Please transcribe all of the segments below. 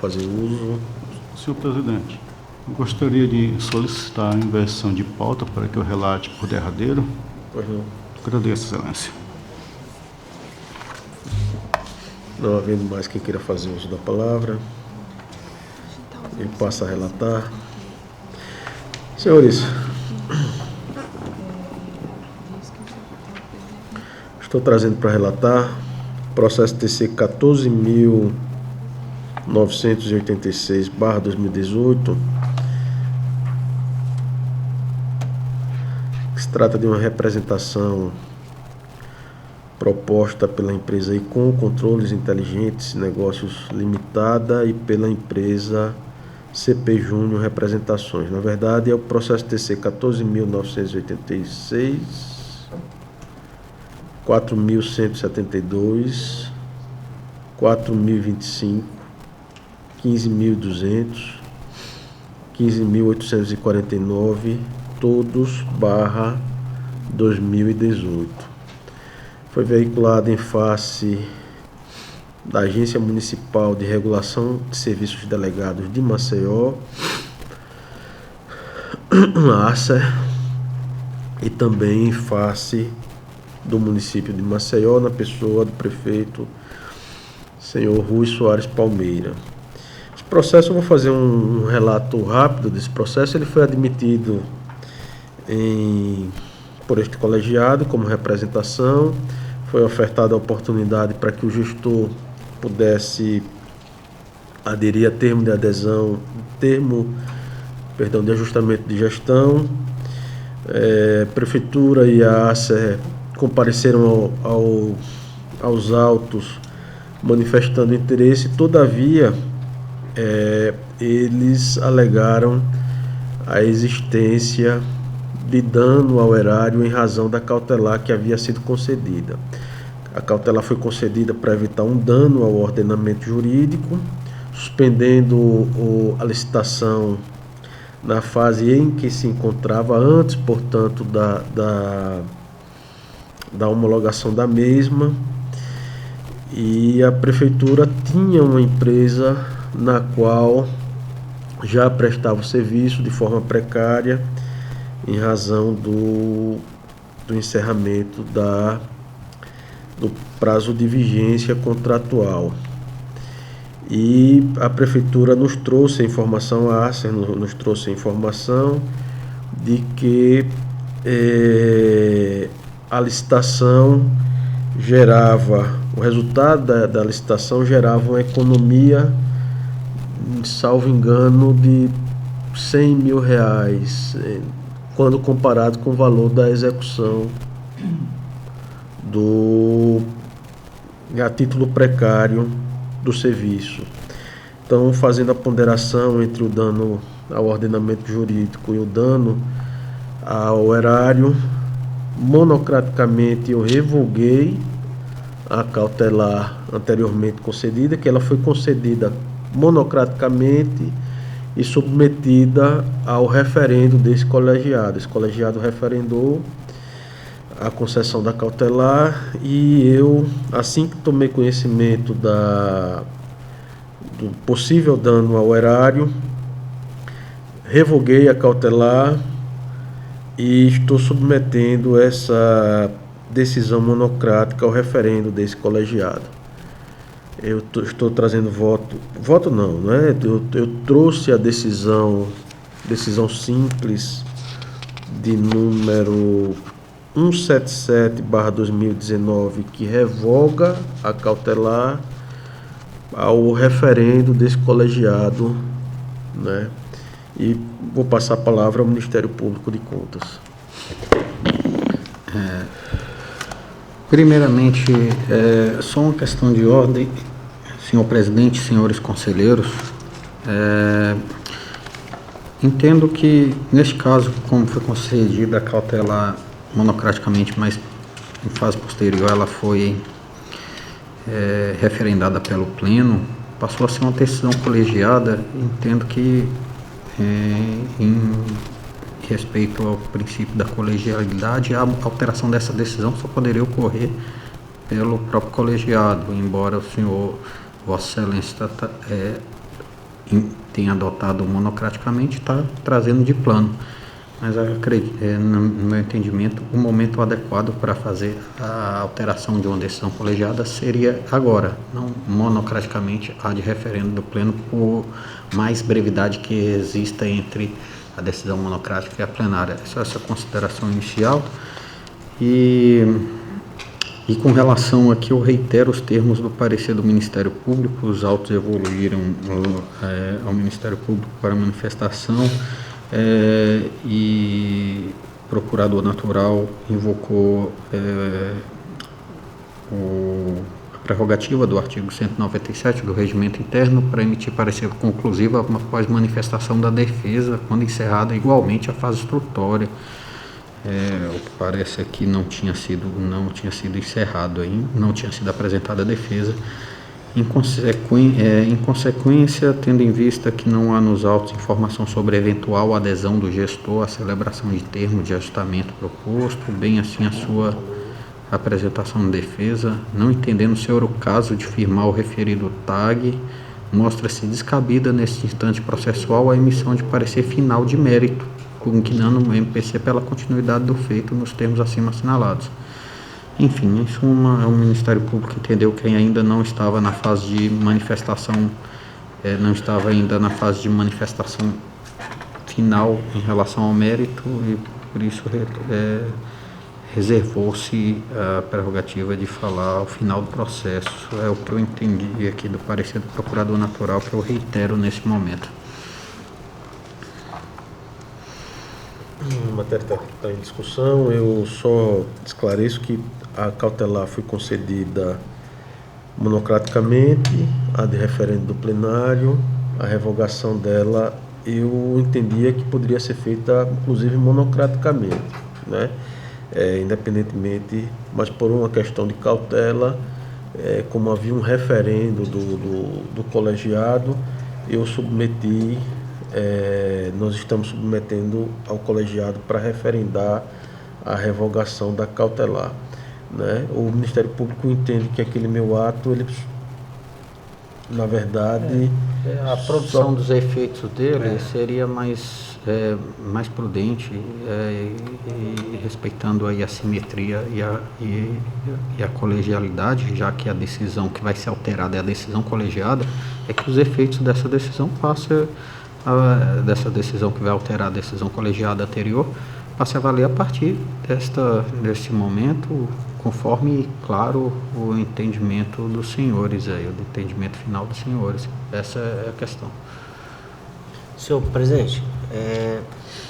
fazer uso. Senhor presidente, eu gostaria de solicitar a inversão de pauta para que eu relate por derradeiro. Pois não. Agradeço, excelência. Não havendo mais quem queira fazer uso da palavra, ele passa a relatar. Senhores, estou trazendo para relatar processo TC 14.986/2018, que se trata de uma representação proposta pela empresa Icon Controles Inteligentes Negócios Limitada e pela empresa CP Júnior Representações. Na verdade, é o processo TC 14.986, 4.172, 4.025, 15.200, 15.849, todos /2018. Foi veiculado em face da Agência Municipal de Regulação de Serviços Delegados de Maceió, ACER, e também em face do município de Maceió, na pessoa do prefeito senhor Rui Soares Palmeira. Esse processo, eu vou fazer um relato rápido desse processo. Ele foi admitido por este colegiado como representação. Foi ofertada a oportunidade para que o gestor pudesse aderir a termo de adesão, de ajustamento de gestão. Prefeitura e a ACER compareceram aos autos manifestando interesse. Todavia, eles alegaram a existência de dano ao erário em razão da cautelar que havia sido concedida. A cautelar foi concedida para evitar um dano ao ordenamento jurídico, suspendendo a licitação na fase em que se encontrava antes, portanto, da homologação da mesma. E a prefeitura tinha uma empresa na qual já prestava o serviço de forma precária em razão do encerramento do prazo de vigência contratual. E a prefeitura nos trouxe a informação, a ACER nos trouxe a informação de que a licitação o resultado da licitação gerava uma economia, salvo engano, de R$100 mil, quando comparado com o valor da execução a título precário do serviço. Então, fazendo a ponderação entre o dano ao ordenamento jurídico e o dano ao erário, monocraticamente eu revoguei a cautelar anteriormente concedida, que ela foi concedida monocraticamente e submetida ao referendo desse colegiado. Esse colegiado referendou a concessão da cautelar e eu, assim que tomei conhecimento do possível dano ao erário, revoguei a cautelar e estou submetendo essa decisão monocrática ao referendo desse colegiado. Eu estou trazendo voto não é? Eu trouxe a decisão simples de número 177/2019, que revoga a cautelar ao referendo desse colegiado, né? E vou passar a palavra ao Ministério Público de Contas. Primeiramente, só uma questão de ordem, senhor presidente, senhores conselheiros. Entendo que, neste caso, como foi concedida a cautelar monocraticamente, mas em fase posterior ela foi referendada pelo Pleno, passou a ser uma decisão colegiada. Entendo que, em respeito ao princípio da colegialidade, a alteração dessa decisão só poderia ocorrer pelo próprio colegiado, embora o senhor, Vossa Excelência, tem adotado monocraticamente, está trazendo de plano. Mas no meu entendimento, o momento adequado para fazer a alteração de uma decisão colegiada seria agora, não monocraticamente, a de referendo do pleno, por mais brevidade que exista entre a decisão monocrática e a plenária. Essa consideração inicial. E com relação aqui, eu reitero os termos do parecer do Ministério Público. Os autos evoluíram ao Ministério Público para manifestação, e o procurador natural invocou a prerrogativa do artigo 197 do Regimento Interno para emitir parecer conclusivo após manifestação da defesa, quando encerrada igualmente a fase instrutória. O que parece aqui não tinha sido encerrado ainda, não tinha sido apresentada a defesa. Em consequência, tendo em vista que não há nos autos informação sobre a eventual adesão do gestor à celebração de termo de ajustamento proposto, bem assim a sua apresentação de defesa, não entendendo ser o caso de firmar o referido TAG, mostra-se descabida neste instante processual a emissão de parecer final de mérito, conquinando o MPC pela continuidade do feito nos termos acima assinalados. Enfim, em suma, o Ministério Público entendeu que ainda não estava na fase de manifestação, final em relação ao mérito, e por isso reservou-se a prerrogativa de falar ao final do processo. É o que eu entendi aqui do parecer do Procurador Natural, que eu reitero nesse momento. A matéria está em discussão. Eu só esclareço que a cautelar foi concedida monocraticamente, a de referendo do plenário. A revogação dela eu entendia que poderia ser feita inclusive monocraticamente, né? Independentemente, mas por uma questão de cautela, como havia um referendo do colegiado, eu submeti. Nós estamos submetendo ao colegiado para referendar a revogação da cautelar, né? O Ministério Público entende que aquele meu ato, ele, na verdade, a produção dos efeitos dele seria mais prudente, e respeitando aí a simetria e a colegialidade, já que a decisão que vai ser alterada é a decisão colegiada, é que os efeitos dessa decisão dessa decisão que vai alterar a decisão colegiada anterior, passe a valer a partir deste momento, conforme, claro, o entendimento dos senhores, o entendimento final dos senhores. Essa é a questão. Senhor presidente,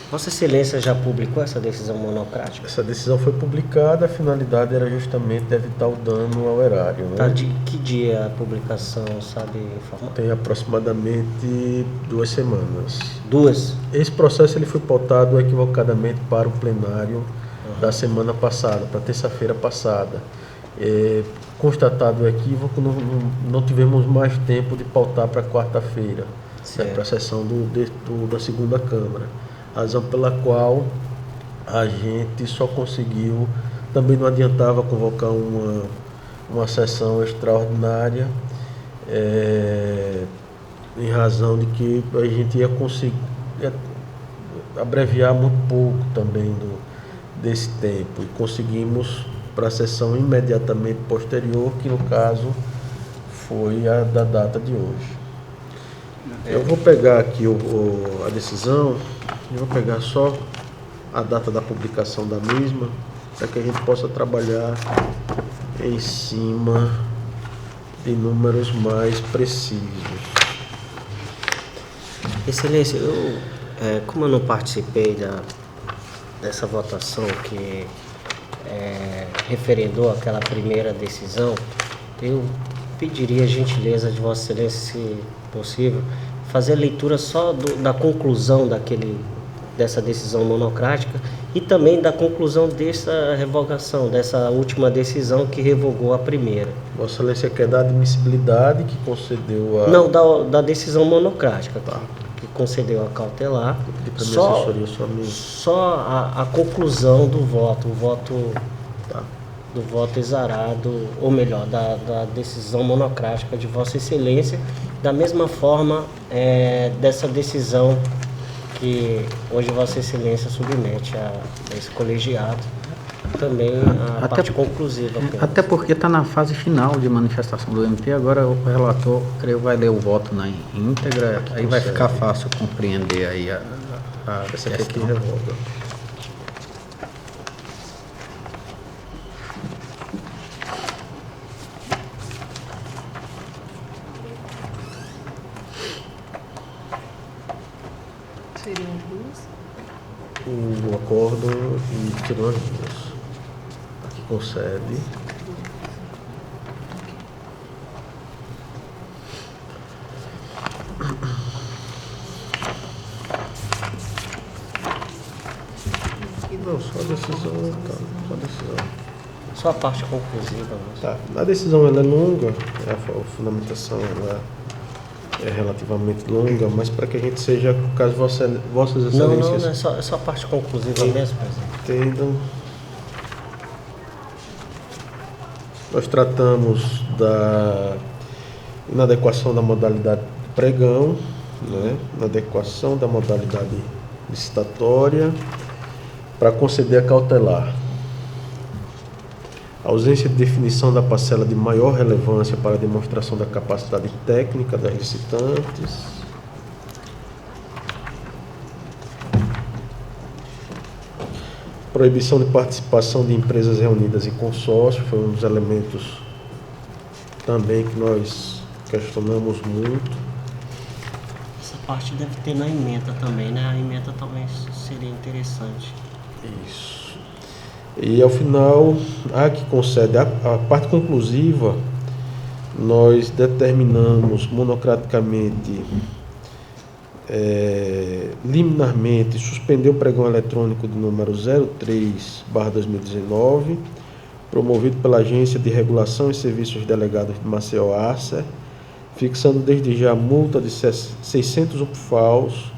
Vossa Excelência já publicou essa decisão monocrática? Essa decisão foi publicada, a finalidade era justamente evitar o dano ao erário, né? Tá, de que dia a publicação, sabe informar? Tem aproximadamente 2 semanas. 2? Esse processo ele foi pautado equivocadamente para o plenário da semana passada, para terça-feira passada. Constatado o equívoco, não tivemos mais tempo de pautar para quarta-feira, né, para a sessão da segunda Câmara. Razão pela qual a gente só conseguiu, também não adiantava convocar uma sessão extraordinária, em razão de que a gente ia conseguir abreviar muito pouco também desse tempo, e conseguimos para a sessão imediatamente posterior, que no caso foi a da data de hoje. Eu vou pegar aqui a decisão, eu vou pegar só a data da publicação da mesma, para que a gente possa trabalhar em cima de números mais precisos. Excelência, como eu não participei dessa votação que referendou aquela primeira decisão, eu pediria a gentileza de Vossa Excelência, se possível, fazer a leitura só da conclusão dessa decisão monocrática e também da conclusão dessa revogação, dessa última decisão que revogou a primeira. Vossa Excelência quer dar admissibilidade que concedeu a... Não, da decisão monocrática, tá? Que concedeu a cautelar, só a conclusão do voto, do voto exarado, ou melhor, da decisão monocrática de Vossa Excelência, Da mesma forma, dessa decisão que hoje Vossa Excelência submete a esse colegiado, também a parte conclusiva. Até porque está na fase final de manifestação do MP, agora o relator, creio, vai ler o voto na íntegra, aí vai ficar fácil compreender aí a Essa aqui é que revoga. Seriam duas? O acordo e tirou as duas. Aqui concede. Não, só a decisão, tá. Só a decisão. Só a parte conclusiva. Mas... Tá. A decisão ela é longa, a fundamentação ela é relativamente longa, mas para que a gente seja, caso vossas excelências Não, é só a parte conclusiva mesmo, presidente. entendam. Nós tratamos da inadequação da modalidade do pregão, né? Inadequação da modalidade licitatória para conceder a cautelar. A ausência de definição da parcela de maior relevância para a demonstração da capacidade técnica das licitantes. Proibição de participação de empresas reunidas em consórcio foi um dos elementos também que nós questionamos muito. Essa parte deve ter na ementa também, né? A ementa também seria interessante. Isso. E ao final, a que concede a parte conclusiva, nós determinamos monocraticamente, liminarmente, suspender o pregão eletrônico de número 03/2019, promovido pela Agência de Regulação e Serviços Delegados de Maceió, ARCER, fixando desde já a multa de 600 UPFAUs,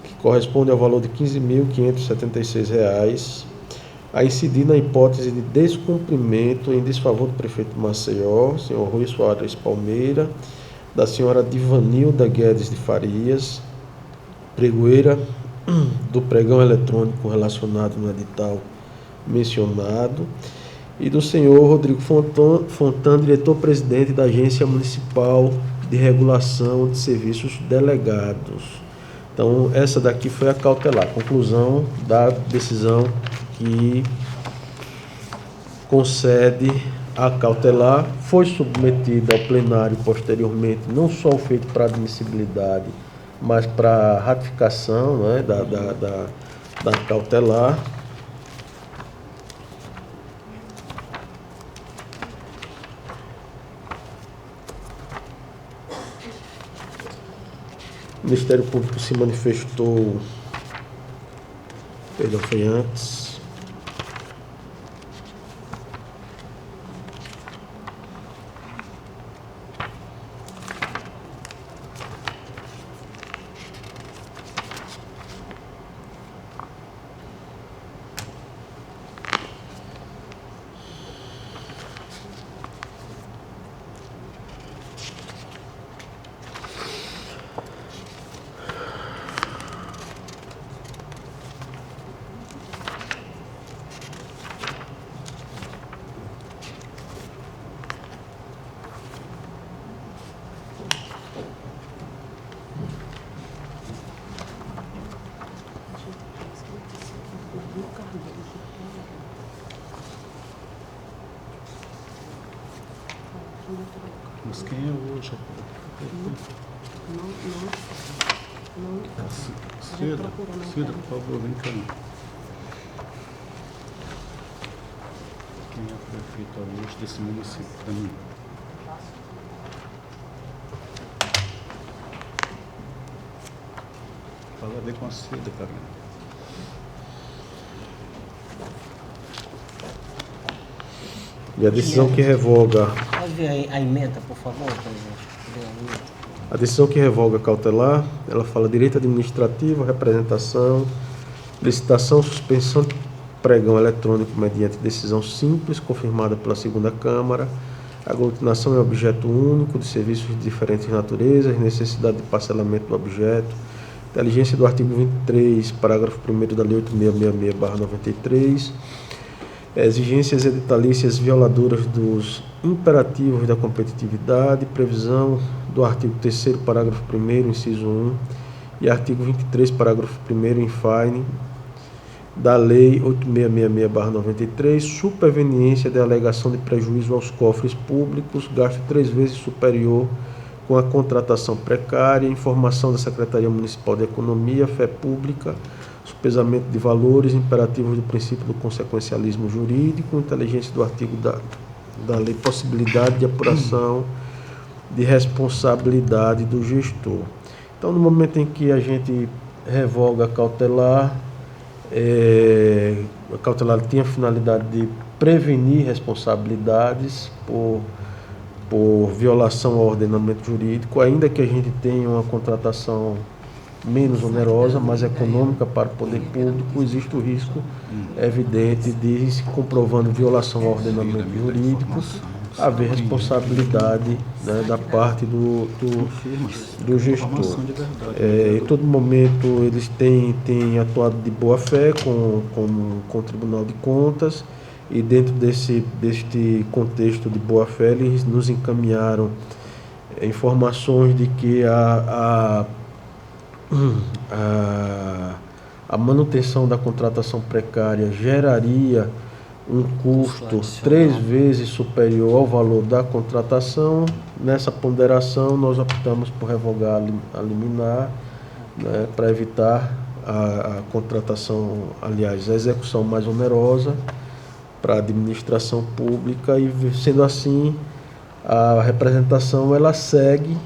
que corresponde ao valor de R$ 15.576, a incidir na hipótese de descumprimento em desfavor do prefeito de Maceió, senhor Rui Soares Palmeira, da senhora Divanilda Guedes de Farias, pregoeira do pregão eletrônico relacionado no edital mencionado, e do senhor Rodrigo Fontan, diretor-presidente da Agência Municipal de Regulação de Serviços Delegados. Então, essa daqui foi a cautelar, conclusão da decisão que concede a cautelar. Foi submetida ao plenário posteriormente, não só o feito para admissibilidade, mas para ratificação, né, da cautelar. O Ministério Público se manifestou, perdão, foi antes. Mas quem é hoje? Cida, por favor, vem cá. Quem é a prefeita hoje desse município para mim? Fala bem com a Cida, cara. E a decisão que revoga. Pode ver a emenda, por favor, presidente? A decisão que revoga cautelar, ela fala direito administrativo, representação, licitação, suspensão de pregão eletrônico mediante decisão simples, confirmada pela segunda Câmara, aglutinação é objeto único de serviços de diferentes naturezas, necessidade de parcelamento do objeto, inteligência do artigo 23, parágrafo 1º da Lei 8666/93, exigências editalícias violadoras dos imperativos da competitividade, previsão do artigo 3º, parágrafo 1º, inciso 1, e artigo 23, parágrafo 1º, infine, da Lei 8666/93, superveniência de alegação de prejuízo aos cofres públicos, gasto 3 vezes superior com a contratação precária, informação da Secretaria Municipal de Economia, fé pública, sopesamento de valores, imperativos do princípio do consequencialismo jurídico, inteligência do artigo da lei, possibilidade de apuração de responsabilidade do gestor. Então, no momento em que a gente revoga a cautelar tinha a finalidade de prevenir responsabilidades por violação ao ordenamento jurídico, ainda que a gente tenha uma contratação menos onerosa, mais econômica para o poder público, existe o risco evidente de, se comprovando violação ao ordenamento jurídico, haver responsabilidade, né, da parte do gestor. Em todo momento eles têm atuado de boa fé com o Tribunal de Contas, e dentro deste contexto de boa fé eles nos encaminharam informações de que a manutenção da contratação precária geraria um custo 3 vezes superior ao valor da contratação. Nessa ponderação, nós optamos por revogar a liminar, né, para evitar a contratação, aliás, a execução mais onerosa para a administração pública, e sendo assim, a representação ela segue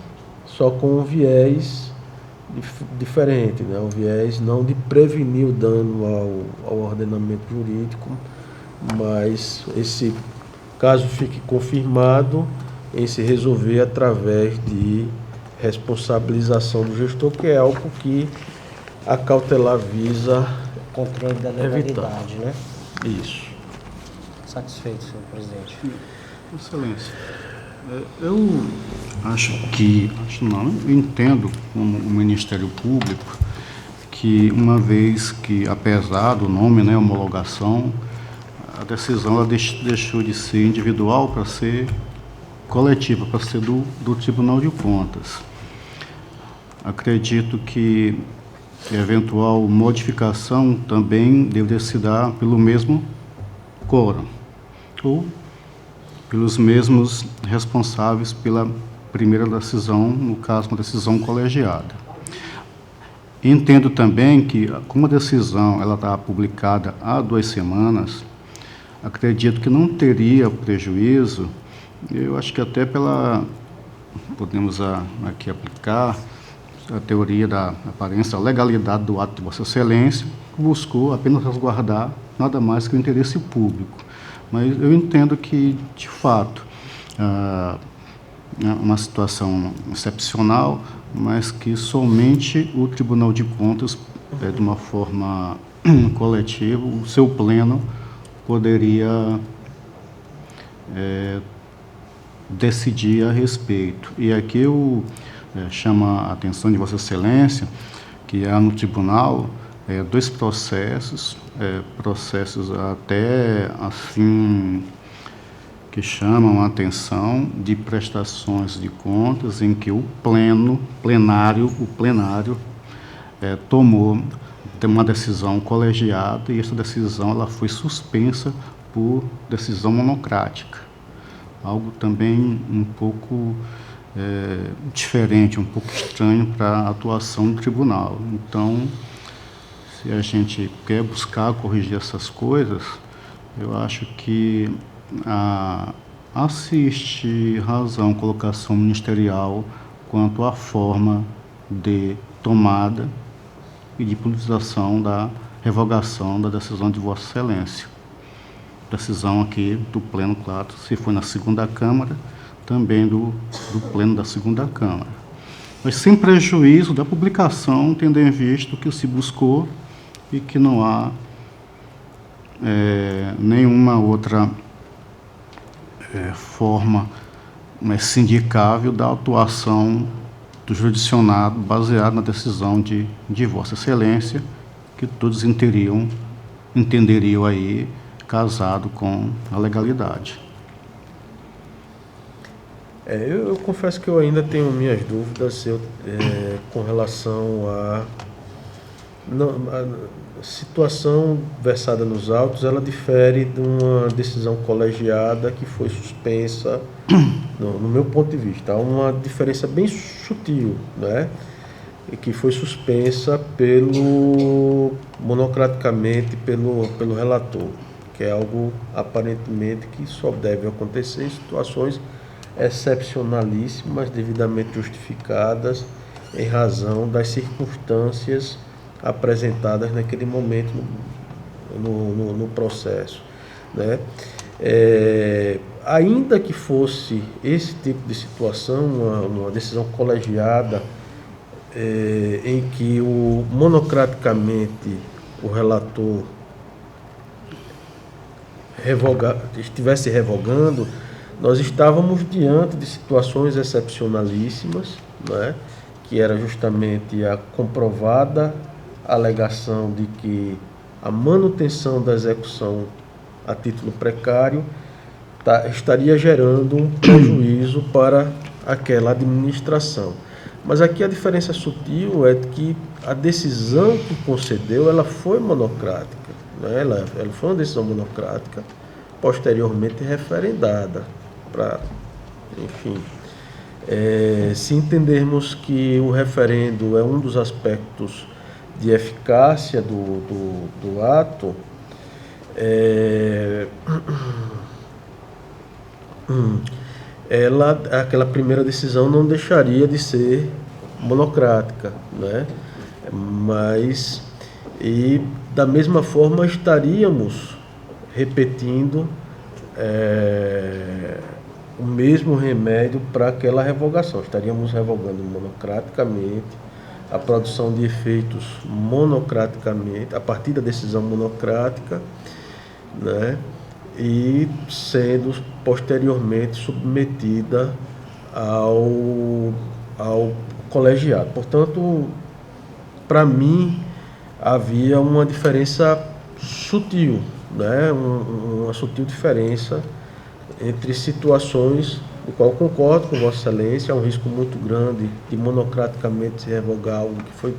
só com um viés diferente, né? Um viés não de prevenir o dano ao ordenamento jurídico, mas esse caso fique confirmado em se resolver através de responsabilização do gestor, que é algo que a cautelar visa Controle da legalidade, né? isso. Satisfeito, senhor presidente. Excelência, eu eu entendo como o Ministério Público que, uma vez que, apesar do nome, né, homologação, a decisão ela deixou de ser individual para ser coletiva, para ser do Tribunal de Contas. Acredito que a eventual modificação também deveria se dar pelo mesmo quórum, ou pelos mesmos responsáveis pela primeira decisão, no caso, uma decisão colegiada. Entendo também que, como a decisão ela está publicada há 2 semanas, acredito que não teria prejuízo. Eu acho que até podemos aqui aplicar a teoria da aparência, a legalidade do ato de Vossa Excelência, que buscou apenas resguardar nada mais que o interesse público. Mas eu entendo que, de fato, é uma situação excepcional, mas que somente o Tribunal de Contas, de uma forma coletiva, o seu pleno, poderia decidir a respeito. E aqui eu chamo a atenção de Vossa Excelência que há no tribunal 2 processos até assim que chamam a atenção de prestações de contas em que o plenário tomou uma decisão colegiada, e essa decisão ela foi suspensa por decisão monocrática. Algo também um pouco diferente, um pouco estranho para a atuação do tribunal. Então, se a gente quer buscar corrigir essas coisas, eu acho que assiste razão colocação ministerial quanto à forma de tomada e de politização da revogação da decisão de Vossa Excelência. Decisão aqui do Pleno, claro, se foi na 2ª Câmara, também do Pleno da 2ª Câmara. Mas sem prejuízo da publicação, tendo em vista o que se buscou e que não há nenhuma outra forma sindicável da atuação do jurisdicionado baseado na decisão de Vossa Excelência, que todos entenderiam aí casado com a legalidade. Eu confesso que eu ainda tenho minhas dúvidas com relação a situação versada nos autos. Ela difere de uma decisão colegiada que foi suspensa, no meu ponto de vista. Há uma diferença bem sutil, né? E que foi suspensa monocraticamente pelo relator, que é algo aparentemente que só deve acontecer em situações excepcionalíssimas, devidamente justificadas em razão das circunstâncias apresentadas naquele momento no processo, né? Ainda que fosse esse tipo de situação, uma decisão colegiada, em que monocraticamente o relator estivesse revogando, nós estávamos diante de situações excepcionalíssimas, né, que era justamente a comprovada alegação de que a manutenção da execução a título precário estaria gerando um prejuízo para aquela administração. Mas aqui a diferença sutil é que a decisão que concedeu, ela foi monocrática, né? Ela foi uma decisão monocrática, posteriormente referendada. Enfim, se entendermos que o referendo é um dos aspectos de eficácia do ato, aquela primeira decisão não deixaria de ser monocrática, né? Mas, e da mesma forma estaríamos repetindo o mesmo remédio para aquela revogação. Estaríamos revogando monocraticamente, a produção de efeitos monocraticamente, a partir da decisão monocrática, né? E sendo posteriormente submetida ao colegiado. Portanto, para mim, havia uma diferença sutil, né? Uma sutil diferença entre situações, no qual eu concordo com Vossa Excelência. Há um risco muito grande de monocraticamente se revogar algo que foi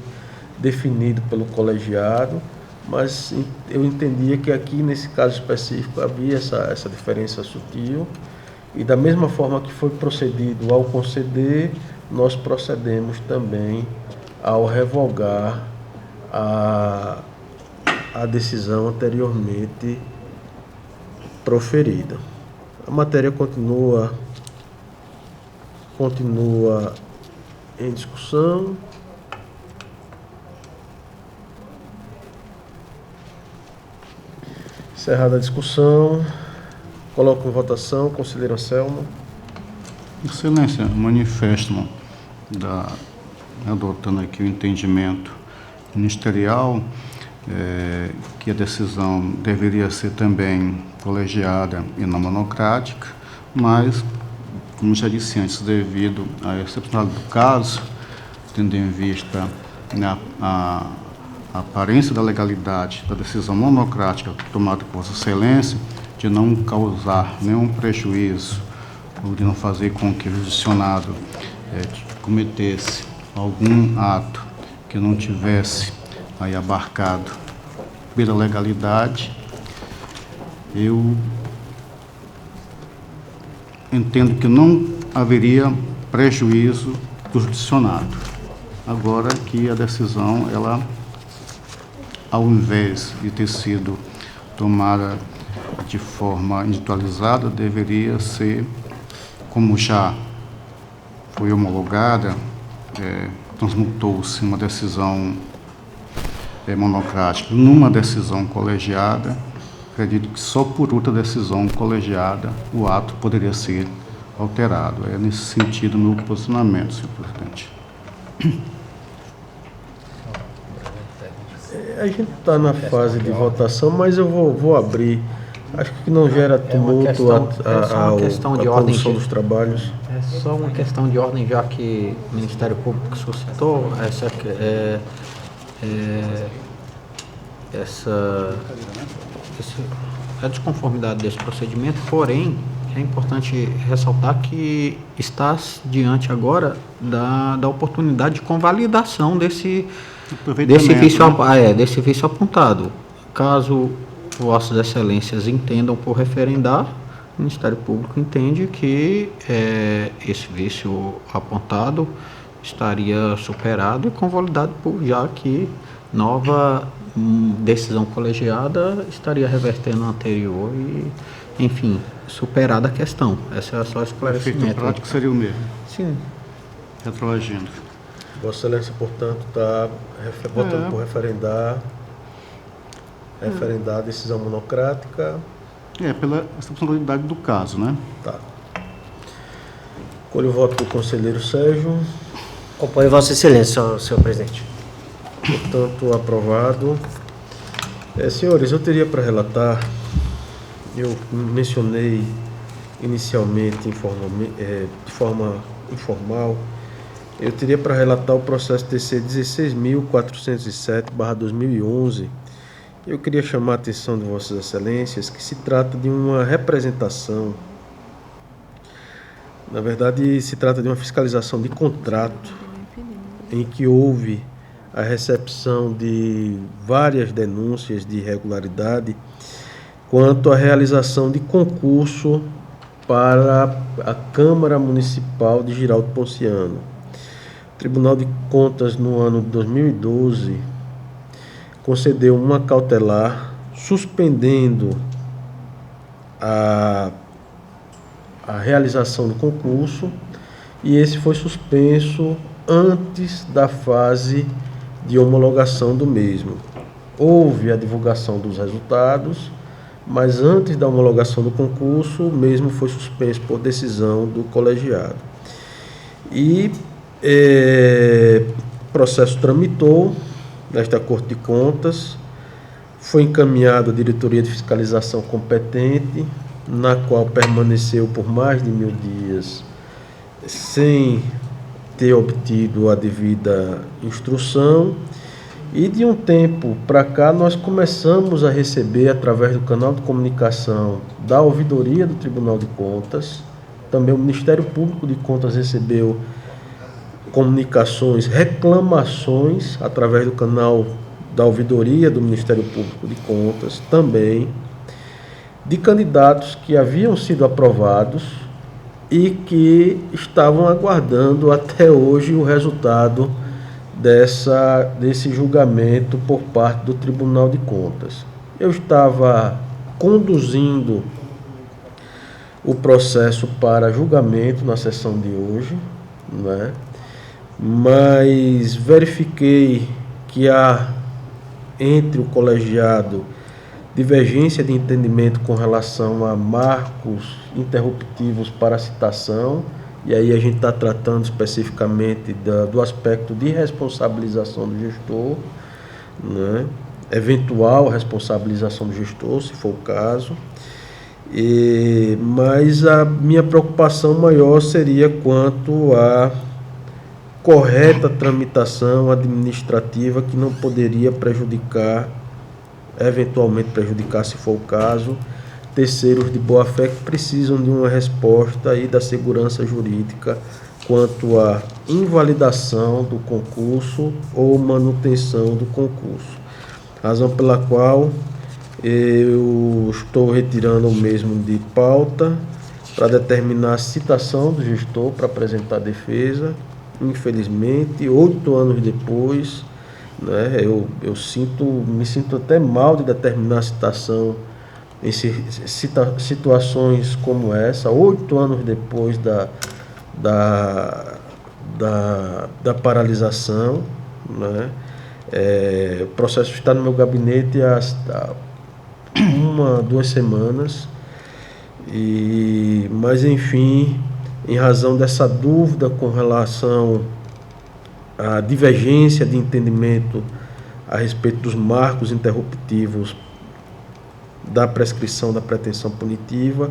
definido pelo colegiado, mas eu entendia que aqui, nesse caso específico, havia essa diferença sutil, e da mesma forma que foi procedido ao conceder, nós procedemos também ao revogar a decisão anteriormente proferida. A matéria continua em discussão. Encerrada a discussão, coloco em votação. Conselheiro Anselmo. Excelência, manifesto adotando aqui o entendimento ministerial, que a decisão deveria ser também colegiada e não monocrática, mas, como já disse antes, devido à excepcionalidade do caso, tendo em vista a aparência da legalidade da decisão monocrática tomada por Vossa Excelência, de não causar nenhum prejuízo ou de não fazer com que o jurisdicionado cometesse algum ato que não tivesse aí abarcado pela legalidade, eu entendo que não haveria prejuízo do jurisdicionado. Agora que a decisão, ela, ao invés de ter sido tomada de forma individualizada, deveria ser, como já foi homologada, transmutou-se uma decisão monocrática numa decisão colegiada. Acredito que só por outra decisão colegiada o ato poderia ser alterado. É nesse sentido o meu posicionamento, senhor presidente. A gente está na fase de votação, mas eu vou abrir. Acho que não gera tumulto a condução dos trabalhos. Só uma questão de ordem, já que o Ministério Público suscitou a desconformidade desse procedimento, porém, é importante ressaltar que está diante agora da oportunidade de convalidação desse vício apontado. Caso Vossas Excelências entendam por referendar, o Ministério Público entende que esse vício apontado estaria superado e convalidado, já que nova decisão colegiada estaria revertendo a anterior e, enfim, superada a questão. Essa é só esclarecimento. O efeito prático seria o mesmo. Sim. Retroagindo. Vossa Excelência, portanto, está votando por referendar a decisão monocrática. Pela excepcionalidade do caso, né? Tá. Colho o voto do conselheiro Sérgio. Acompanhe Vossa Excelência, senhor presidente. Portanto, aprovado. Senhores, eu teria para relatar, eu mencionei inicialmente de forma informal, eu teria para relatar o processo TC 16.407/2011. Eu queria chamar a atenção de Vossas Excelências que se trata de uma representação, na verdade se trata de uma fiscalização de contrato em que houve a recepção de várias denúncias de irregularidade quanto à realização de concurso para a Câmara Municipal de Giraldo Ponciano. O Tribunal de Contas, no ano de 2012, concedeu uma cautelar suspendendo a realização do concurso, e esse foi suspenso antes da fase de homologação do mesmo. Houve a divulgação dos resultados, mas antes da homologação do concurso, o mesmo foi suspenso por decisão do colegiado. E o processo tramitou nesta Corte de Contas, foi encaminhado à diretoria de fiscalização competente, na qual permaneceu por mais de 1000 dias sem ter obtido a devida instrução, e de um tempo para cá nós começamos a receber, através do canal de comunicação da ouvidoria do Tribunal de Contas, também o Ministério Público de Contas recebeu comunicações, reclamações através do canal da ouvidoria do Ministério Público de Contas, também de candidatos que haviam sido aprovados e que estavam aguardando até hoje o resultado desse julgamento por parte do Tribunal de Contas. Eu estava conduzindo o processo para julgamento na sessão de hoje, né? Mas verifiquei que há entre o colegiado divergência de entendimento com relação a marcos interruptivos para a citação, e aí a gente está tratando especificamente do aspecto de responsabilização do gestor, né? Eventual responsabilização do gestor, se for o caso. Mas a minha preocupação maior seria quanto à correta tramitação administrativa, que não poderia eventualmente prejudicar, se for o caso, terceiros de boa-fé que precisam de uma resposta e da segurança jurídica quanto à invalidação do concurso ou manutenção do concurso. Razão pela qual eu estou retirando o mesmo de pauta para determinar a citação do gestor para apresentar a defesa. Infelizmente, 8 anos depois, né, eu me sinto até mal de determinar a citação em situações como essa, 8 anos depois da paralisação, né? O processo está no meu gabinete há 1-2 semanas, mas enfim, em razão dessa dúvida com relação à divergência de entendimento a respeito dos marcos interruptivos da prescrição da pretensão punitiva,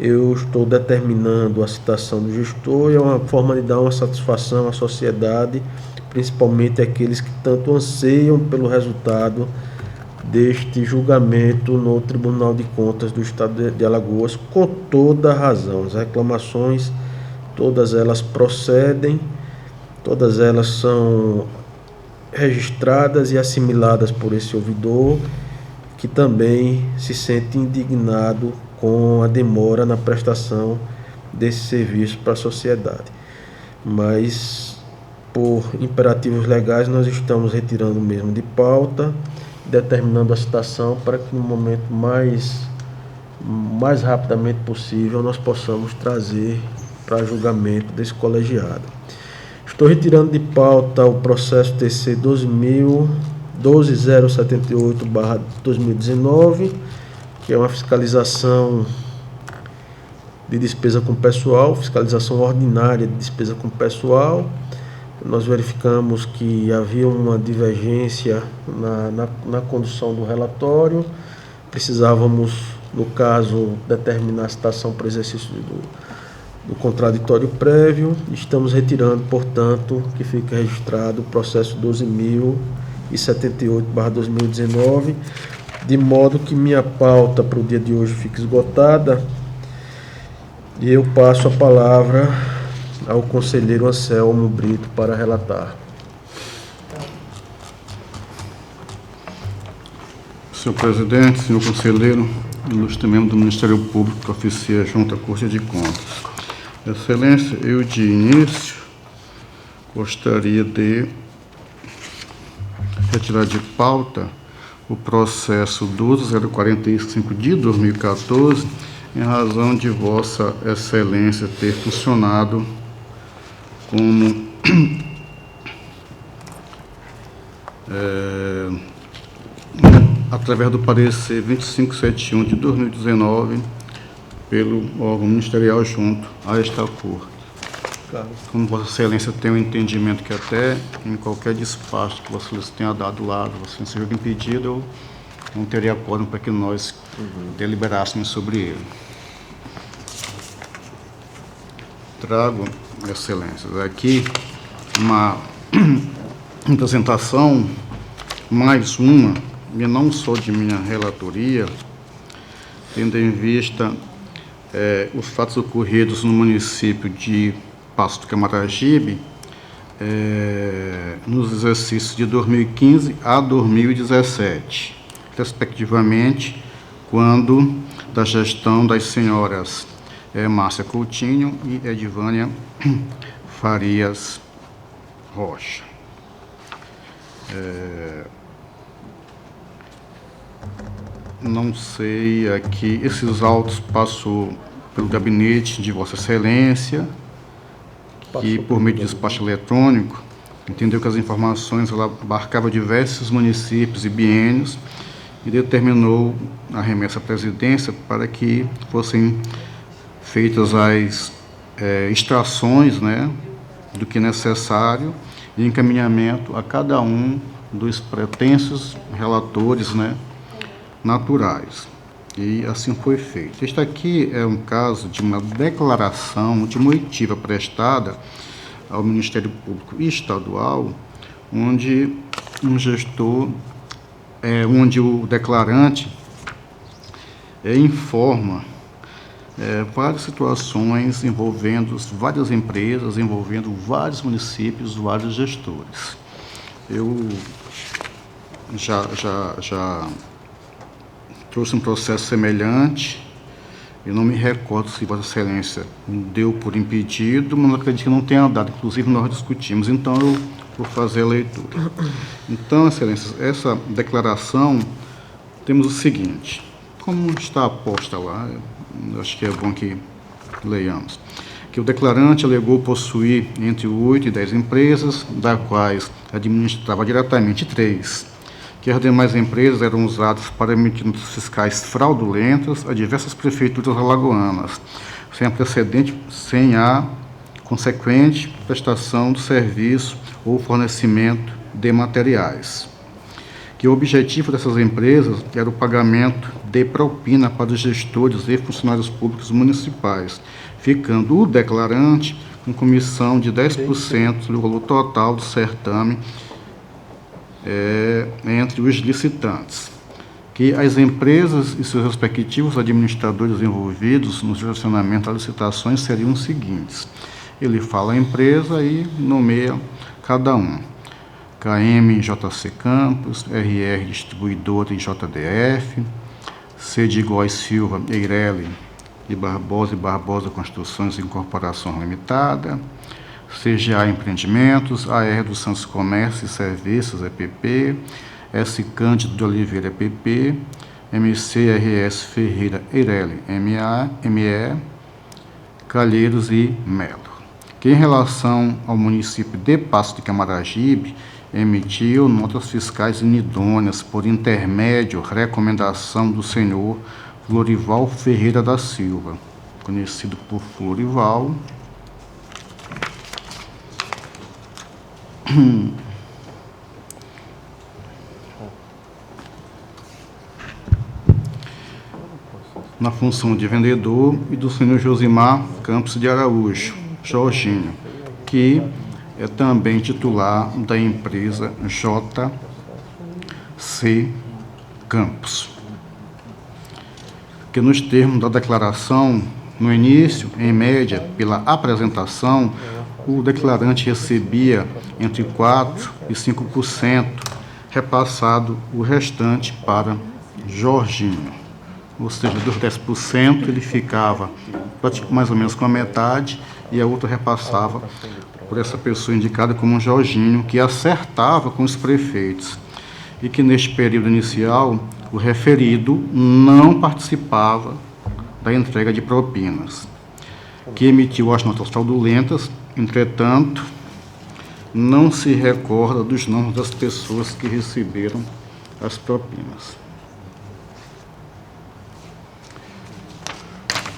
eu estou determinando a citação do gestor e é uma forma de dar uma satisfação à sociedade, principalmente aqueles que tanto anseiam pelo resultado deste julgamento no Tribunal de Contas do Estado de Alagoas, com toda a razão. As reclamações, todas elas procedem, todas elas são registradas e assimiladas por esse ouvidor, que também se sente indignado com a demora na prestação desse serviço para a sociedade. Mas, por imperativos legais, nós estamos retirando mesmo de pauta, determinando a citação para que no momento mais rapidamente possível nós possamos trazer para julgamento desse colegiado. Estou retirando de pauta o processo TC 12078/2019, que é uma fiscalização de despesa com pessoal, fiscalização ordinária de despesa com pessoal. Nós verificamos que havia uma divergência na condução do relatório. Precisávamos, no caso, determinar a citação para exercício do contraditório prévio. Estamos retirando, portanto, que fica registrado o processo 12.078/2019, de modo que minha pauta para o dia de hoje fique esgotada e eu passo a palavra ao conselheiro Anselmo Brito para relatar. Senhor presidente, senhor conselheiro, ilustre membro do Ministério Público que oficia junto à Corte de Contas. Excelência, eu de início gostaria de retirar de pauta o processo 12045 de 2014, em razão de Vossa Excelência ter funcionado como através do parecer 2571 de 2019 pelo órgão ministerial junto a esta Corte. Claro. Como Vossa Excelência tem um entendimento que até em qualquer despacho que Vossa Excelência tenha dado lá, Vossa Excelência seja impedido, eu não teria quórum para que nós deliberássemos sobre ele. Trago, Excelências, aqui uma apresentação, mais uma, e não só de minha relatoria, tendo em vista os fatos ocorridos no município de Passo do Camaragibe, nos exercícios de 2015 a 2017, respectivamente, quando da gestão das senhoras Márcia Coutinho e Edivânia Farias Rocha. Não sei aqui, esses autos passou pelo gabinete de Vossa Excelência, que por meio de despacho eletrônico entendeu que as informações ela abarcavam diversos municípios e biênios e determinou a remessa à presidência para que fossem feitas as extrações, né, do que é necessário e encaminhamento a cada um dos pretensos relatores, né, naturais. E assim foi feito. Este aqui é um caso de uma declaração de uma oitiva prestada ao Ministério Público Estadual, onde um gestor, onde o declarante informa várias situações envolvendo várias empresas, envolvendo vários municípios, vários gestores. Eu já trouxe um processo semelhante, eu não me recordo se Vossa Excelência deu por impedido, mas não acredito que não tenha dado, inclusive nós discutimos, então eu vou fazer a leitura. Então, Excelência, essa declaração, temos o seguinte, como está aposta lá, acho que é bom que leiamos, que o declarante alegou possuir entre 8 e 10 empresas, das quais administrava diretamente 3, que as demais empresas eram usadas para emitir notas fiscais fraudulentas a diversas prefeituras alagoanas, sem a consequente prestação do serviço ou fornecimento de materiais. Que o objetivo dessas empresas era o pagamento de propina para os gestores e funcionários públicos municipais, ficando o declarante com comissão de 10% do valor total do certame entre os licitantes. Que as empresas e seus respectivos administradores envolvidos no direcionamento das licitações seriam os seguintes. Ele fala a empresa e nomeia cada um. KMJC Campos, RR Distribuidora e JDF, C de Góes Silva, Eireli e Barbosa Construções e Incorporação Limitada, CGA Empreendimentos, AR dos Santos Comércio e Serviços, EPP, S. Cândido de Oliveira, EPP, MCRS Ferreira, Eireli, ME, Calheiros e Melo. Que em relação ao município de Passo de Camaragibe, emitiu notas fiscais inidôneas por intermédio, recomendação do senhor Florival Ferreira da Silva, conhecido por Florival, na função de vendedor, e do senhor Josimar Campos de Araújo, Jorginho, que é também titular da empresa JC Campos. Que nos termos da declaração, no início, em média, pela apresentação, o declarante recebia entre 4% e 5%, repassado o restante para Jorginho. Ou seja, dos 10% ele ficava mais ou menos com a metade e a outra repassava por essa pessoa indicada como Jorginho, que acertava com os prefeitos. E que neste período inicial o referido não participava da entrega de propinas. Que emitiu as notas fraudulentas, entretanto, não se recorda dos nomes das pessoas que receberam as propinas.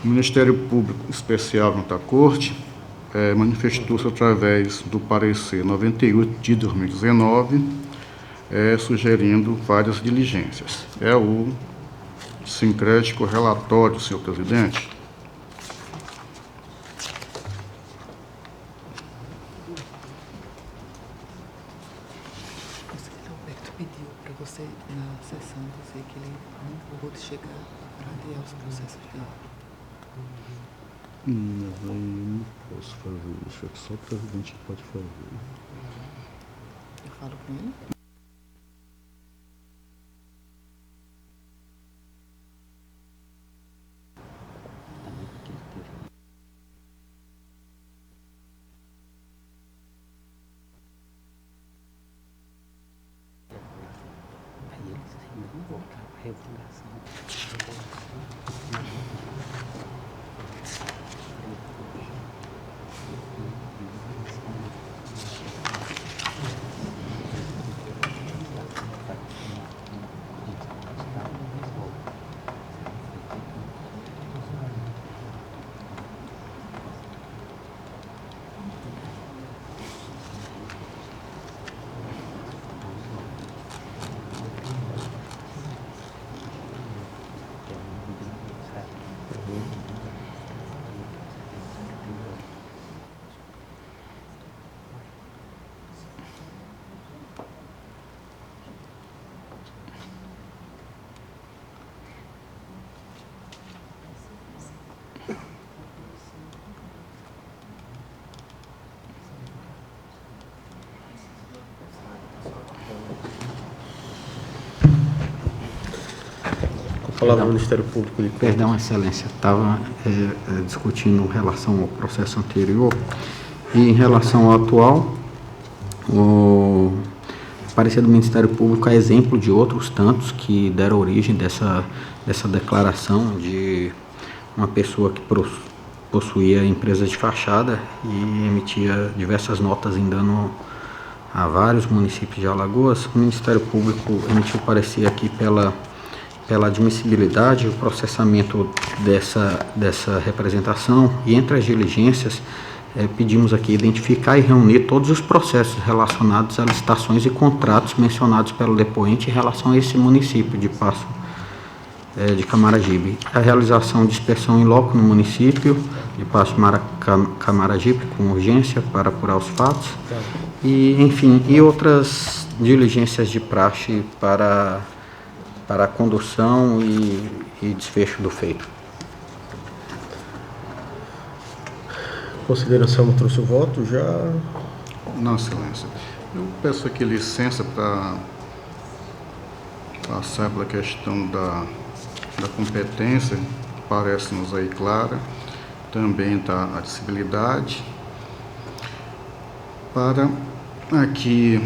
O Ministério Público Especial da Corte manifestou-se através do parecer 98 de 2019, sugerindo várias diligências. É o sincrético relatório, senhor presidente. Alberto pediu para você, na sessão, dizer que ele não pôde chegar para adiar os processos dele. Não, eu não posso fazer isso, só o presidente pode fazer. Eu falo com ele? Palavra do Ministério Público de Contas. Perdão, Excelência, estava discutindo em relação ao processo anterior e em relação ao atual, o parecer do Ministério Público é exemplo de outros tantos que deram origem dessa declaração de uma pessoa que possuía empresa de fachada e emitia diversas notas em dano a vários municípios de Alagoas. O Ministério Público emitiu parecer aqui pela admissibilidade e o processamento dessa representação, e entre as diligências pedimos aqui identificar e reunir todos os processos relacionados a licitações e contratos mencionados pelo depoente em relação a esse município de Passo de Camaragibe. A realização de inspeção em loco no município de Passo Camaragibe com urgência para apurar os fatos e, enfim, e outras diligências de praxe para a condução e desfecho do feito. Consideração, trouxe o voto já. Não, Excelência. Eu peço aqui licença para passar pela questão da competência, parece-nos aí clara, também da acessibilidade, para aqui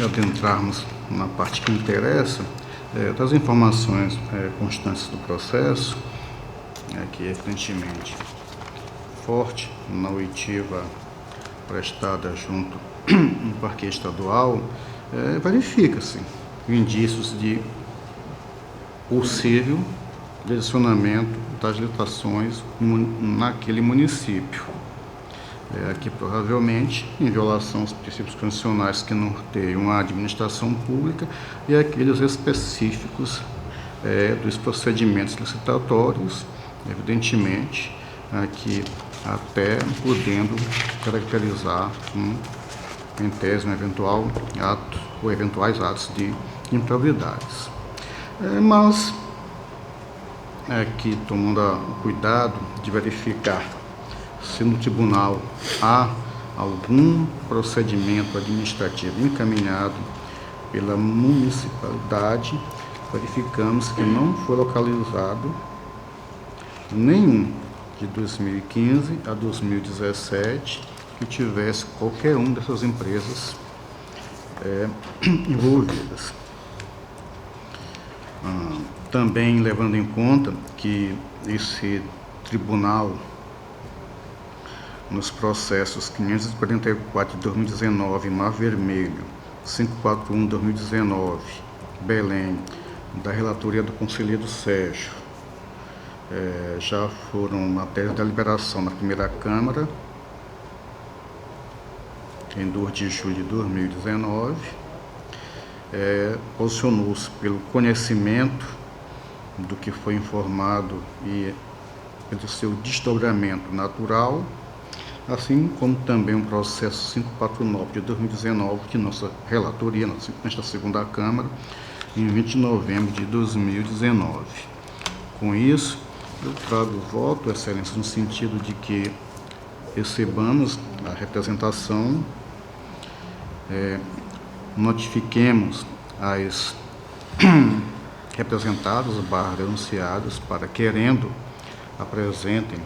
adentrarmos na parte que interessa, das informações constantes do processo, que evidentemente forte na oitiva prestada junto no parquet estadual, verifica-se indícios de possível direcionamento das licitações naquele município. Aqui provavelmente em violação aos princípios constitucionais que norteiam a administração pública e aqueles específicos dos procedimentos licitatórios, evidentemente, aqui até podendo caracterizar em tese um eventual ato ou eventuais atos de improbidades. Mas aqui tomando cuidado de verificar se no tribunal há algum procedimento administrativo encaminhado pela municipalidade, verificamos que não foi localizado nenhum de 2015 a 2017 que tivesse qualquer uma dessas empresas envolvidas. Também levando em conta que esse tribunal, nos processos 544 de 2019, Mar Vermelho, 541 de 2019, Belém, da relatoria do conselheiro Sérgio, já foram matérias da liberação na primeira Câmara, em 2 de julho de 2019, posicionou-se pelo conhecimento do que foi informado e pelo seu desdobramento natural, assim como também um processo 549 de 2019 de nossa relatoria nesta segunda Câmara, em 20 de novembro de 2019. Com isso, eu trago o voto, Excelência, no sentido de que recebamos a representação, notifiquemos as representadas / denunciadas para, querendo, apresentem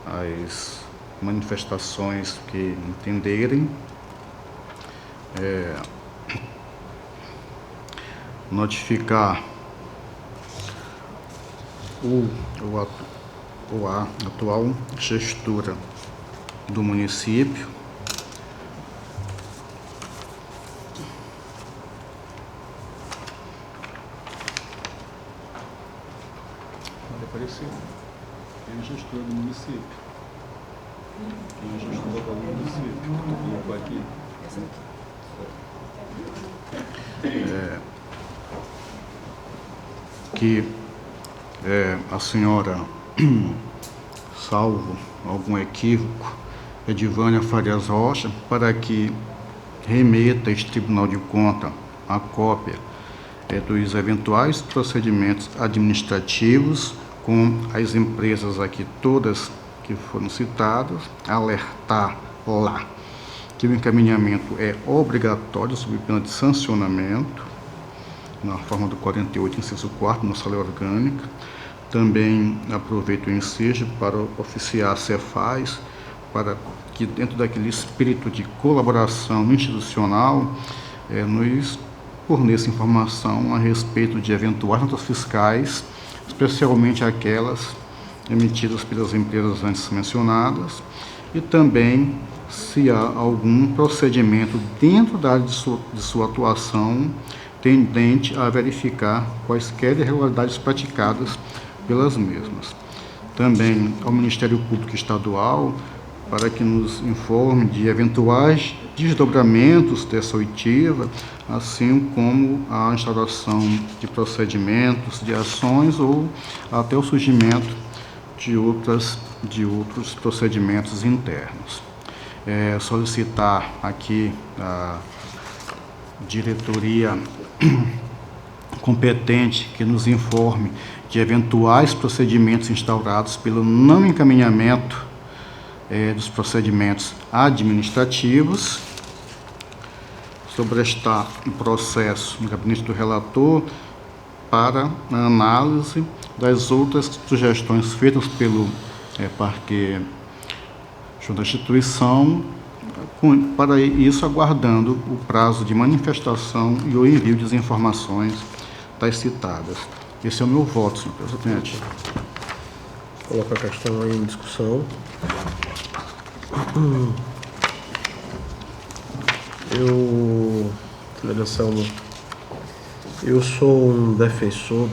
as manifestações que entenderem, notificar a atual gestora do município, pode aparecer, quem é a gestora do município, quem é a gestora do município, colocou aqui. Que a senhora, salvo algum equívoco, Edivânia Farias Rocha, para que remeta a este Tribunal de Contas a cópia dos eventuais procedimentos administrativos com as empresas aqui todas que foram citadas, alertar lá que o encaminhamento é obrigatório sob pena de sancionamento, na forma do 48, inciso 4, nossa lei orgânica. Também aproveito o ensejo para oficiar a Cefaz, para que, dentro daquele espírito de colaboração institucional, nos forneça informação a respeito de eventuais notas fiscais, especialmente aquelas emitidas pelas empresas antes mencionadas, e também se há algum procedimento dentro da área de sua atuação tendente a verificar quaisquer irregularidades praticadas pelas mesmas. Também ao Ministério Público Estadual, para que nos informe de eventuais desdobramentos dessa oitiva, assim como a instauração de procedimentos, de ações ou até o surgimento de outros procedimentos internos. Solicitar aqui a diretoria competente que nos informe de eventuais procedimentos instaurados pelo não encaminhamento dos procedimentos administrativos, sobrestar o processo no gabinete do relator para a análise das outras sugestões feitas pelo parquê junto à instituição, para isso aguardando o prazo de manifestação e o envio das informações das citadas. Esse é o meu voto, senhor presidente. Coloca a questão aí em discussão. Eu sou um defensor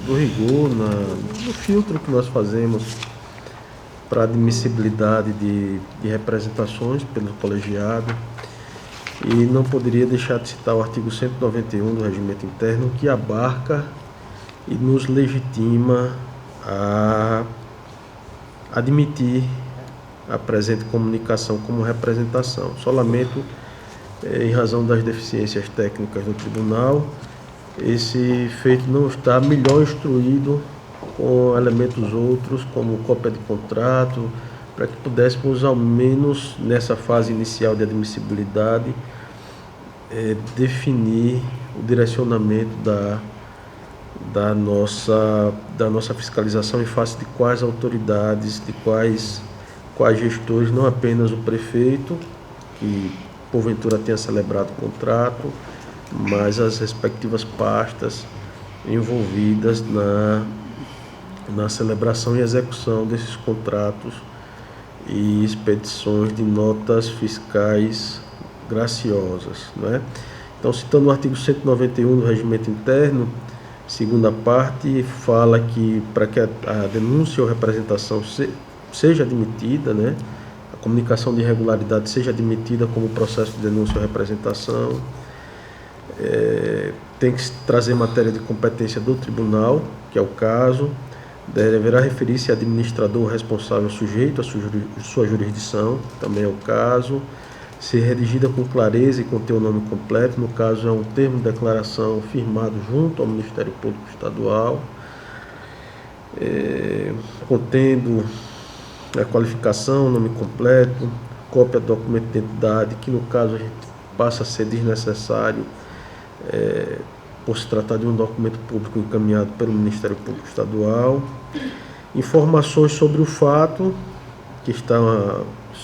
do rigor no filtro que nós fazemos para admissibilidade de representações pelo colegiado, e não poderia deixar de citar o artigo 191 do Regimento Interno, que abarca e nos legitima a admitir a presente comunicação como representação. Só lamento, em razão das deficiências técnicas do tribunal, esse feito não está melhor instruído com elementos outros, como cópia de contrato, para que pudéssemos, ao menos nessa fase inicial de admissibilidade, definir o direcionamento da nossa fiscalização em face de quais autoridades, de quais gestores, não apenas o prefeito, que porventura tenha celebrado o contrato, mas as respectivas pastas envolvidas na celebração e execução desses contratos e expedições de notas fiscais graciosas, né? Então, citando o artigo 191 do Regimento Interno, segunda parte, fala que para que a denúncia ou representação seja admitida, né, a comunicação de irregularidade seja admitida como processo de denúncia ou representação, tem que trazer matéria de competência do tribunal, que é o caso, deverá referir-se a administrador responsável sujeito à sua jurisdição, também é o caso, ser redigida com clareza e conter o nome completo, no caso é um termo de declaração firmado junto ao Ministério Público Estadual, contendo a qualificação, nome completo, cópia do documento de identidade, que no caso a gente passa a ser desnecessário, por se tratar de um documento público encaminhado pelo Ministério Público Estadual, informações sobre o fato, que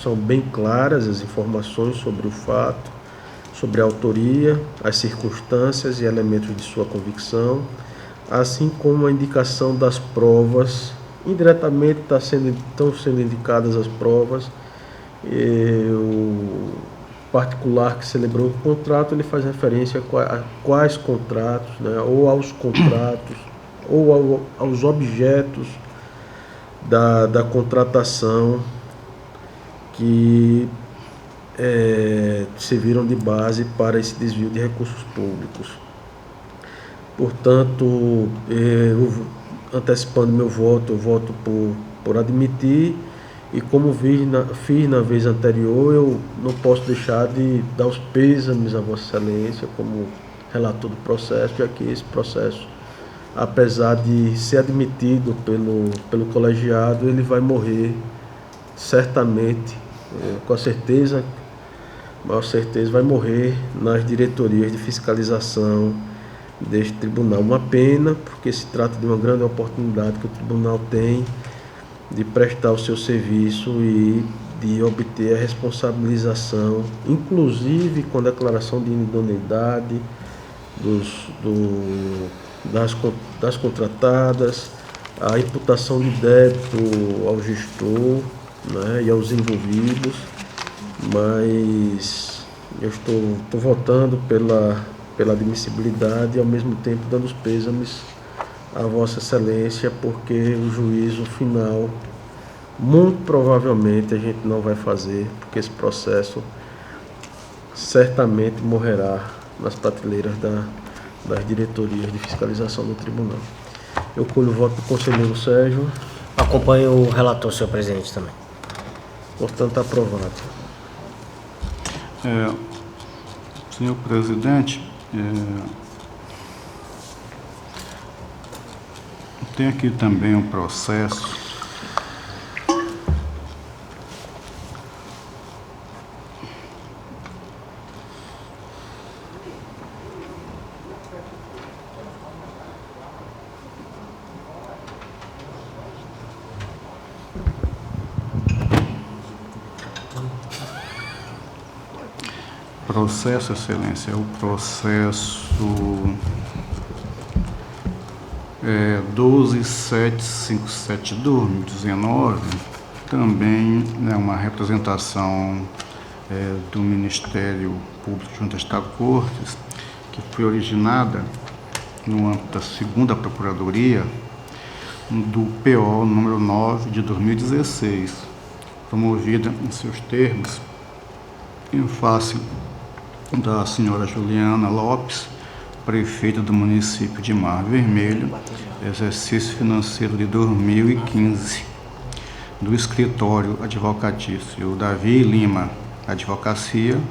são bem claras as informações sobre o fato, sobre a autoria, as circunstâncias e elementos de sua convicção, assim como a indicação das provas. Indiretamente estão sendo indicadas as provas. O particular que celebrou o contrato, ele faz referência a quais contratos, né, ou aos contratos, ou aos objetos da contratação que serviram de base para esse desvio de recursos públicos. Portanto, antecipando meu voto, eu voto por admitir, e como fiz na vez anterior, eu não posso deixar de dar os pêsames a Vossa Excelência como relator do processo, já que esse processo, apesar de ser admitido pelo colegiado, ele vai morrer certamente, com a certeza, maior certeza, vai morrer nas diretorias de fiscalização deste tribunal. Uma pena, porque se trata de uma grande oportunidade que o tribunal tem de prestar o seu serviço e de obter a responsabilização, inclusive com declaração de inidoneidade das contratadas, a imputação de débito ao gestor, né, e aos envolvidos, mas eu estou votando pela admissibilidade e ao mesmo tempo dando os pêsames a Vossa Excelência, porque o juízo final Muito provavelmente a gente não vai fazer, porque esse processo certamente morrerá nas prateleiras das diretorias de fiscalização do tribunal. Eu colho o voto do conselheiro Sérgio. Acompanho o relator, senhor presidente, também. Portanto, aprovado. Senhor presidente, tem aqui também um processo excelência, é o processo 12757/2019, também é uma representação do Ministério Público junto à Estado Cortes, que foi originada no âmbito da 2ª Procuradoria do PO número 9 de 2016, promovida em seus termos em face da senhora Juliana Lopes, prefeita do município de Mar Vermelho, exercício financeiro de 2015, do escritório advocatício Davi Lima Advocacia,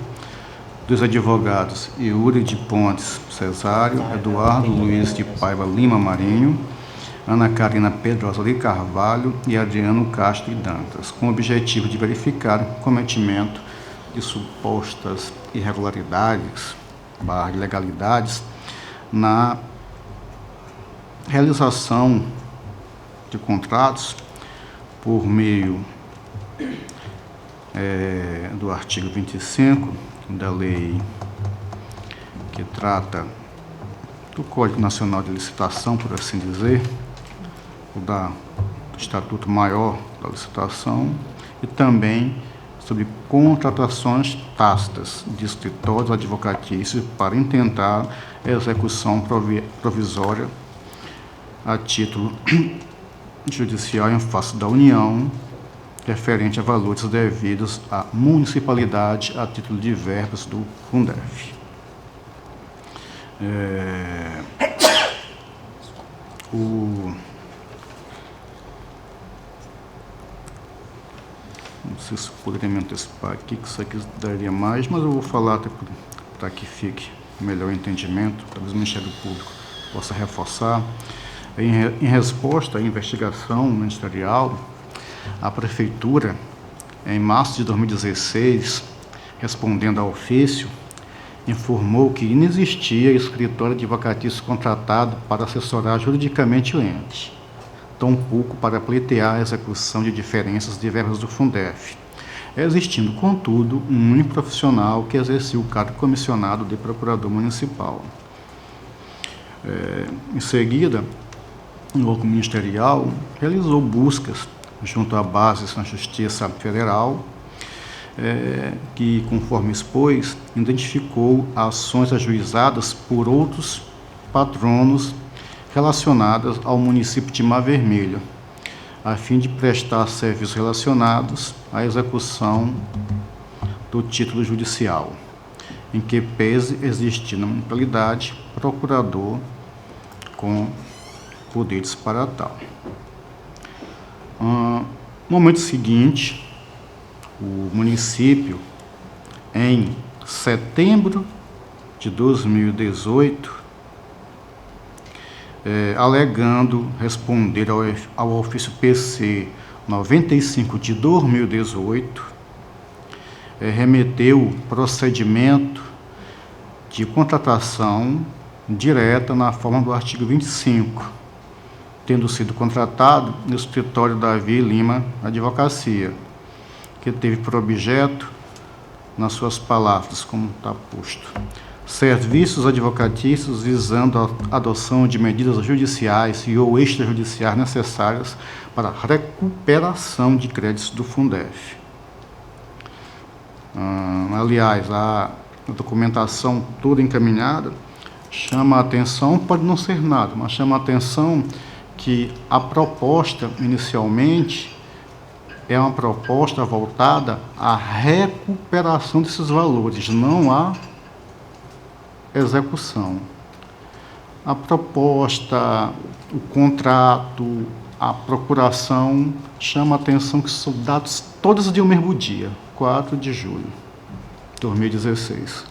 dos advogados Yuri de Pontes Cesário, Eduardo Luiz de Paiva Lima Marinho, Ana Karina Pedrosa de Carvalho e Adriano Castro e Dantas, com o objetivo de verificar o cometimento de supostas irregularidades, ilegalidades, na realização de contratos por meio do artigo 25 da lei que trata do Código Nacional de Licitação, por assim dizer, do Estatuto Maior da Licitação, e também sobre contratações tácitas de escritórios advocatícios para intentar execução provisória a título judicial em face da União, referente a valores devidos à municipalidade a título de verbas do Fundef. Não sei se poderia me antecipar aqui, que isso aqui daria mais, mas eu vou falar para que fique melhor o entendimento, talvez o Ministério Público possa reforçar. Em resposta à investigação ministerial, a Prefeitura, em março de 2016, respondendo ao ofício, informou que inexistia escritório advocatício contratado para assessorar juridicamente o ente, tampouco para pleitear a execução de diferenças de verbas do Fundef, existindo, contudo, um único profissional que exercia o cargo comissionado de procurador municipal. Em seguida, o órgão ministerial realizou buscas junto à base da Justiça Federal, que, conforme expôs, identificou ações ajuizadas por outros patronos relacionadas ao município de Mar Vermelho, a fim de prestar serviços relacionados à execução do título judicial, em que pese existir na municipalidade procurador com poderes para tal. No momento seguinte, o município, em setembro de 2018, alegando responder ao ofício PC 95 de 2018, remeteu procedimento de contratação direta na forma do artigo 25, tendo sido contratado no escritório Davi Lima Advocacia, que teve por objeto, nas suas palavras, como está posto, serviços advocatícios visando a adoção de medidas judiciais e ou extrajudiciais necessárias para a recuperação de créditos do Fundef. Aliás, a documentação toda encaminhada chama a atenção, pode não ser nada, mas chama a atenção que a proposta, inicialmente, é uma proposta voltada à recuperação desses valores, não à execução. A proposta, o contrato, a procuração chama a atenção que são dados todos de um mesmo dia, 4 de julho de 2016.